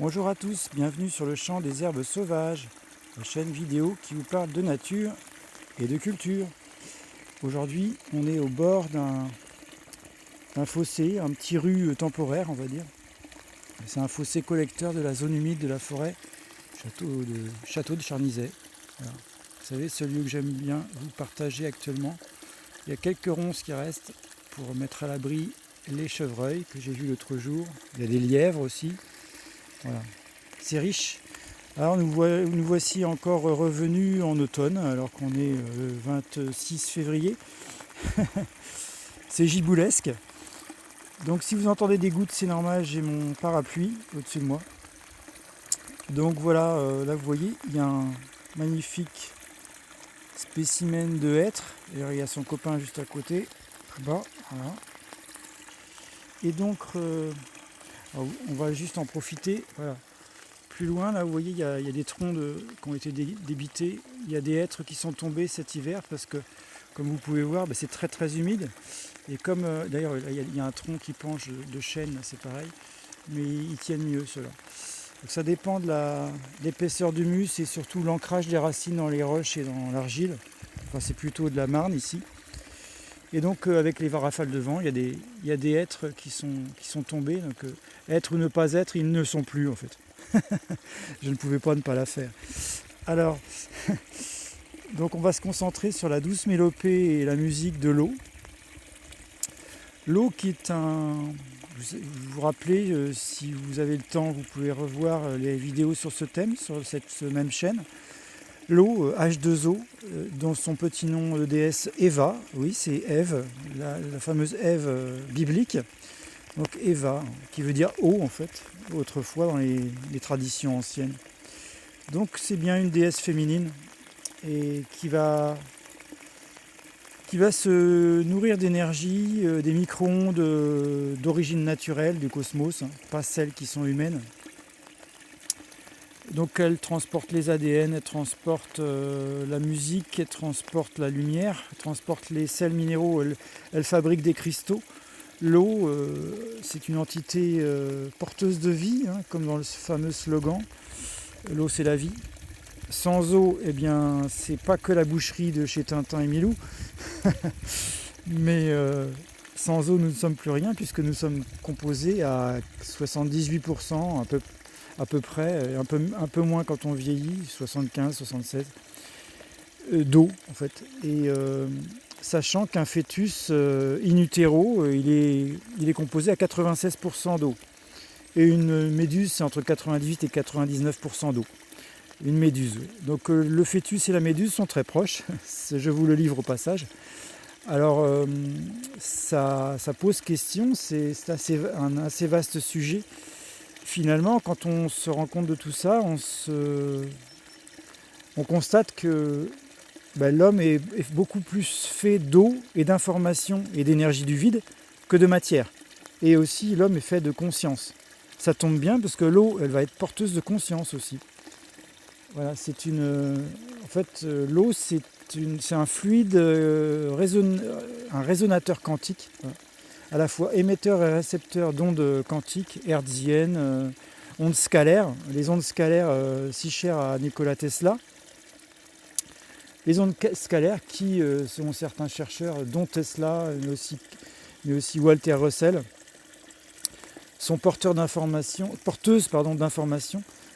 Bonjour à tous, bienvenue sur le champ des herbes sauvages, la chaîne vidéo qui vous parle de nature et de culture. Aujourd'hui, on est au bord d'un fossé, un petit rue temporaire, on va dire. C'est un fossé collecteur de la zone humide de la forêt, château de Charnizet. Voilà. Vous savez, ce lieu que j'aime bien vous partager actuellement. Il y a quelques ronces qui restent pour mettre à l'abri les chevreuils que j'ai vus l'autre jour. Il y a des lièvres aussi. Voilà. C'est riche. Alors nous voici encore revenus en automne alors qu'on est le 26 février. C'est giboulesque. Donc si vous entendez des gouttes, c'est normal, j'ai mon parapluie au-dessus de moi. Donc voilà, là vous voyez, il y a un magnifique spécimen de hêtre. Et il y a son copain juste à côté, là-bas. Voilà. Et donc on va juste en profiter. Voilà. Plus loin, là, vous voyez, il y a des troncs qui ont été débités. Il y a des hêtres qui sont tombés cet hiver parce que, comme vous pouvez voir, c'est très très humide. Et comme, d'ailleurs, il y a un tronc qui penche de chêne, c'est pareil, mais ils tiennent mieux ceux-là. Donc ça dépend de l'épaisseur du mus et surtout l'ancrage des racines dans les roches et dans l'argile. Enfin, c'est plutôt de la marne ici. Et donc, avec les rafales de vent, il y a des hêtres qui sont tombés. Donc, être ou ne pas être, ils ne sont plus en fait. Je ne pouvais pas ne pas la faire. Alors, donc on va se concentrer sur la douce mélopée et la musique de l'eau. L'eau qui est vous vous rappelez, si vous avez le temps, vous pouvez revoir les vidéos sur ce thème, sur cette même chaîne. L'eau, H2O, dont son petit nom de déesse Eva, oui c'est Ève, la fameuse Ève biblique. Donc Eva, qui veut dire eau en fait, autrefois dans les traditions anciennes. Donc c'est bien une déesse féminine et qui va se nourrir d'énergie, des micro-ondes d'origine naturelle du cosmos, pas celles qui sont humaines. Donc elle transporte les ADN, elle transporte la musique, elle transporte la lumière, elle transporte les sels minéraux, elle fabrique des cristaux. L'eau, c'est une entité porteuse de vie, comme dans le fameux slogan. L'eau, c'est la vie. Sans eau, eh bien, c'est pas que la boucherie de chez Tintin et Milou. Mais sans eau, nous ne sommes plus rien, puisque nous sommes composés à 78%, à peu près, un peu moins quand on vieillit, 75, 76, d'eau, en fait. Et sachant qu'un fœtus in utero, il est composé à 96% d'eau. Et une méduse, c'est entre 98 et 99% d'eau. Une méduse. Donc le fœtus et la méduse sont très proches. Je vous le livre au passage. Alors ça pose question, c'est un assez vaste sujet. Finalement, quand on se rend compte de tout ça, on constate que l'homme est beaucoup plus fait d'eau et d'information et d'énergie du vide que de matière. Et aussi, l'homme est fait de conscience. Ça tombe bien parce que l'eau, elle va être porteuse de conscience aussi. Voilà, en fait, l'eau, c'est un fluide, un résonateur quantique, voilà, à la fois émetteur et récepteur d'ondes quantiques, hertziennes, ondes scalaires, les ondes scalaires si chères à Nikola Tesla. Les ondes scalaires qui, selon certains chercheurs, dont Tesla, mais aussi Walter Russell, sont porteuses d'informations.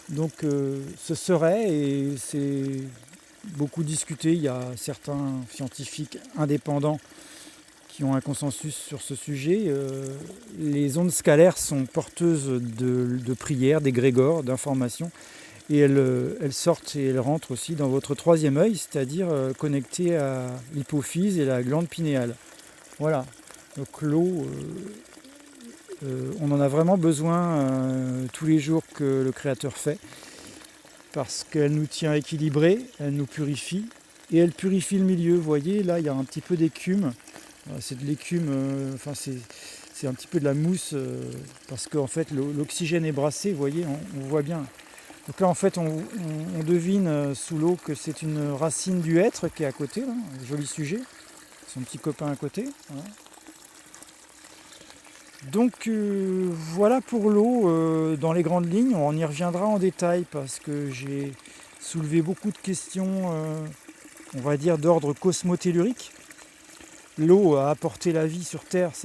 Donc ce serait, et c'est beaucoup discuté, il y a certains scientifiques indépendants qui ont un consensus sur ce sujet. Les ondes scalaires sont porteuses de prières, d'égrégores, d'informations. Et elles sortent et elles rentrent aussi dans votre troisième œil, c'est-à-dire connecté à l'hypophyse et la glande pinéale. Voilà. Donc l'eau, on en a vraiment besoin tous les jours que le Créateur fait, parce qu'elle nous tient équilibrés, elle nous purifie, et elle purifie le milieu. Vous voyez, là, il y a un petit peu d'écume. C'est de l'écume, c'est un petit peu de la mousse, parce qu'en fait, l'oxygène est brassé, vous voyez, on voit bien. Donc là, en fait, on devine sous l'eau que c'est une racine du hêtre qui est à côté, là, un joli sujet, son petit copain à côté. Voilà. Donc voilà pour l'eau dans les grandes lignes. On y reviendra en détail parce que j'ai soulevé beaucoup de questions, on va dire d'ordre cosmotellurique. L'eau a apporté la vie sur Terre, ça